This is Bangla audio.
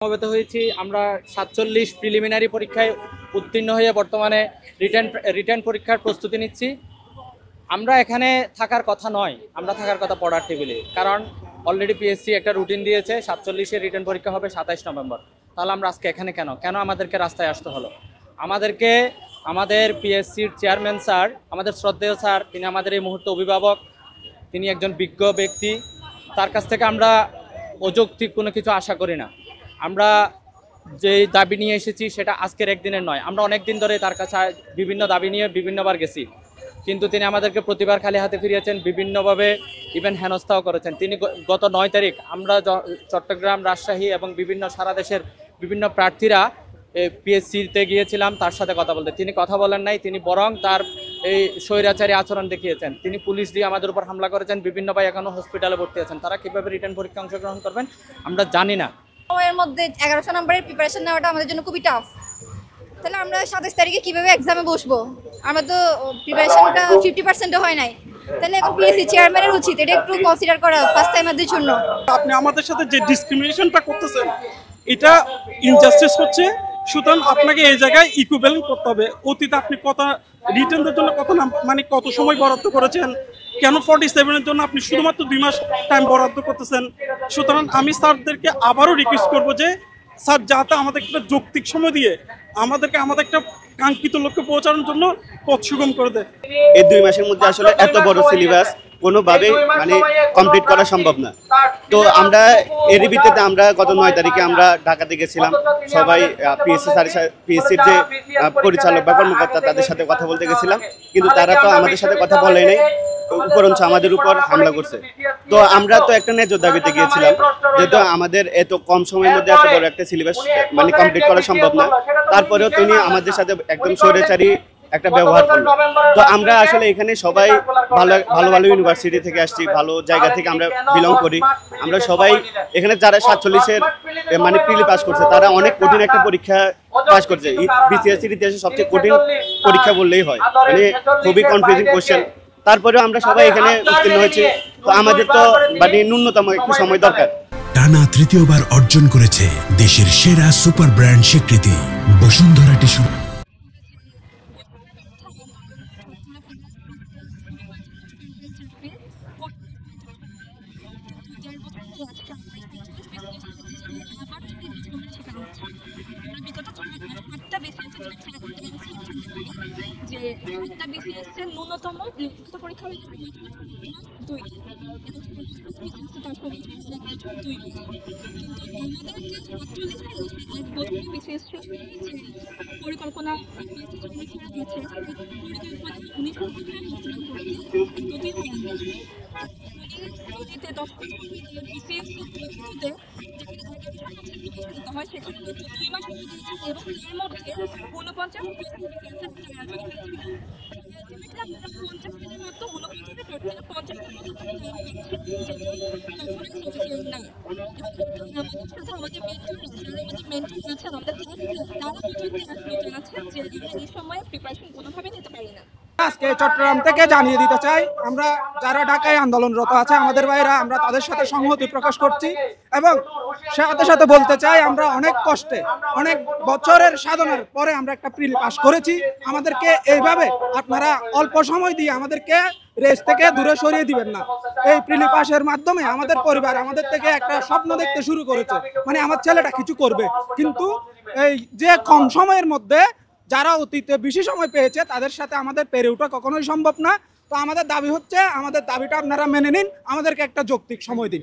সমবেত হয়েছি আমরা ৪৭ প্রিলিমিনারি পরীক্ষায় উত্তীর্ণ হয়ে বর্তমানে রিটার্ন পরীক্ষার প্রস্তুতি নিচ্ছি। আমরা এখানে থাকার কথা নয়, আমরা থাকার কথা পড়ার টেবিলে, কারণ অলরেডি পিএসসি একটা রুটিন দিয়েছে ৪৭-এর রিটার্ন পরীক্ষা হবে ২৭ নভেম্বর। তাহলে আমরা আজকে এখানে কেন আমাদেরকে রাস্তায় আসতে হলো? আমাদের পিএসসির চেয়ারম্যান স্যার, আমাদের শ্রদ্ধেয় স্যার, তিনি আমাদের এই মুহূর্তে অভিভাবক, তিনি একজন বিজ্ঞ ব্যক্তি। তার কাছ থেকে আমরা অযৌক্তিক কোনো কিছু আশা করি না। আমরা যে দাবি নিয়ে এসেছি সেটা আজকের একদিনের নয়, আমরা অনেক দিন ধরে তার কাছে বিভিন্ন দাবি নিয়ে বিভিন্নবার গেছি, কিন্তু তিনি আমাদেরকে প্রতিবার খালি হাতে ফিরিয়েছেন, বিভিন্নভাবে ইভেন হেনস্থাও করেছেন। তিনি গত ৯ তারিখ আমরা চট্টগ্রাম, রাজশাহী এবং সারা দেশের বিভিন্ন প্রার্থীরা পিএসসিতে গিয়েছিলাম তার সাথে কথা বলতে। তিনি কথা বলেন নাই, তিনি বরং তার এই স্বৈরাচারী আচরণ দেখিয়েছেন। তিনি পুলিশ দিয়ে আমাদের উপর হামলা করেছেন, বিভিন্ন ভাই এখনও হসপিটালে ভর্তি আছেন। তারা কীভাবে রিটার্ন পরীক্ষা অংশগ্রহণ করবেন আমরা জানি না। এর মধ্যে 1100 নম্বরের প্রিপারেশন নেওয়াটা আমাদের জন্য খুবই টাফ। তাহলে আমরা 27 তারিখে কিভাবে এক্সামে বসবো? আমরা তো প্রিপারেশনটা 50%ও হয় নাই। তাহলে এখন পিএসসি চেয়ারম্যানের উচিত এটা একটু কনসিডার করা ফার্স্ট টাইমারদের জন্য। আপনি আমাদের সাথে যে ডিসক্রিমিনেশনটা করতেছেন এটা ইনজাস্টিস হচ্ছে, সুতরাং আপনাকে এই জায়গায় ইকুইভ্যালেন্ট করতে হবে। অতীতে আপনি রিটার্নের জন্য কত সময় বরাদ্দ করেছেন, কেন 47-এর জন্য আপনি শুধুমাত্র 2 মাস টাইম বরাদ্দ করতেছেন? সুতরাং আমি স্যারদেরকে আবারও রিকোয়েস্ট করবো যে স্যার যাতে আমাদের একটা যৌক্তিক সময় দিয়ে আমাদের একটা কাঙ্ক্ষিত লক্ষ্যে পৌঁছানোর জন্য পথ সুগম করে দেয়। এই 2 মাসের মধ্যে আসলে এত বড় সিলেবাস কোনোভাবেই কমপ্লিট করা সম্ভব না। তো আমরা এরই ভিত্তিতে আমরা গত 9 তারিখে আমরা ঢাকাতে গেছিলাম, সবাই পিএসসির যে পরিচালক বা কর্মকর্তা তাদের সাথে কথা বলতে গেছিলাম, কিন্তু তারা তো আমাদের সাথে কথা বলে নাই, উপরঞ্চ আমাদের উপর হামলা করছে। তো আমরা তো একটা ন্যায্য দাবিতে গিয়েছিলাম, যেহেতু আমাদের এত কম সময়ের মধ্যে এত বড় একটা সিলেবাস কমপ্লিট করা সম্ভব না, তারপরেও তিনি আমাদের সাথে একদম স্বৈরাচারী একটা ব্যবহার করলো। তো আমরা আসলে এখানে সবাই ভালো ইউনিভার্সিটি থেকে আসছি, ভালো জায়গা থেকে আমরা বিলং করি। আমরা সবাই এখানে যারা 47-এর প্রিলি পাস করছে তারা অনেক কঠিন একটা পরীক্ষা পাস করছে। বিসিএসসির ইতিহাসে সবচেয়ে কঠিন পরীক্ষা বললেই হয়, খুবই কনফিউজিং কোশ্চেন। তারপরেও আমরা সবাই এখানে উত্তীর্ণ হয়েছি। তো আমাদের তো ন্যূনতম একটু সময় দরকার। টানা তৃতীয়বার অর্জন করেছে দেশের সেরা সুপার ব্র্যান্ড স্বীকৃতি বসুন্ধরা টিস্যু। যে একটা বিসিএসের ন্যূনতম লিখিত পরীক্ষা হয়েছে 2 পরিকল্পনা হয় সেখানে 2 মাস এবং এর মধ্যে 49 আজকে চট্টগ্রাম থেকে জানিয়ে দিতে চাই, আমরা যারা ঢাকায় আন্দোলনরত আছে আমাদের ভাইরা, আমরা তাদের সাথে সংহতি প্রকাশ করছি এবং সাথে সাথে বলতে চাই আমরা অনেক কষ্টে অনেক বছরের সাধনার পরে আমরা একটা প্রিলি পাস করেছি। আমাদেরকে এইভাবে আপনারা অল্প সময় দিয়ে আমাদেরকে রেস থেকে দূরে সরিয়ে দিবেন না। এই প্রিলি পাসের মাধ্যমে আমাদের পরিবার আমাদের থেকে একটা স্বপ্ন দেখতে শুরু করেছে, আমার ছেলেটা কিছু করবে, কিন্তু এই যে কম সময়ের মধ্যে যারা অতীতে বেশি সময় পেয়েছে তাদের সাথে আমাদের পেরে ওঠা কখনোই সম্ভব না। তো আমাদের দাবি হচ্ছে, আমাদের দাবিটা আপনারা মেনে নিন, আমাদেরকে একটা যৌক্তিক সময় দিন।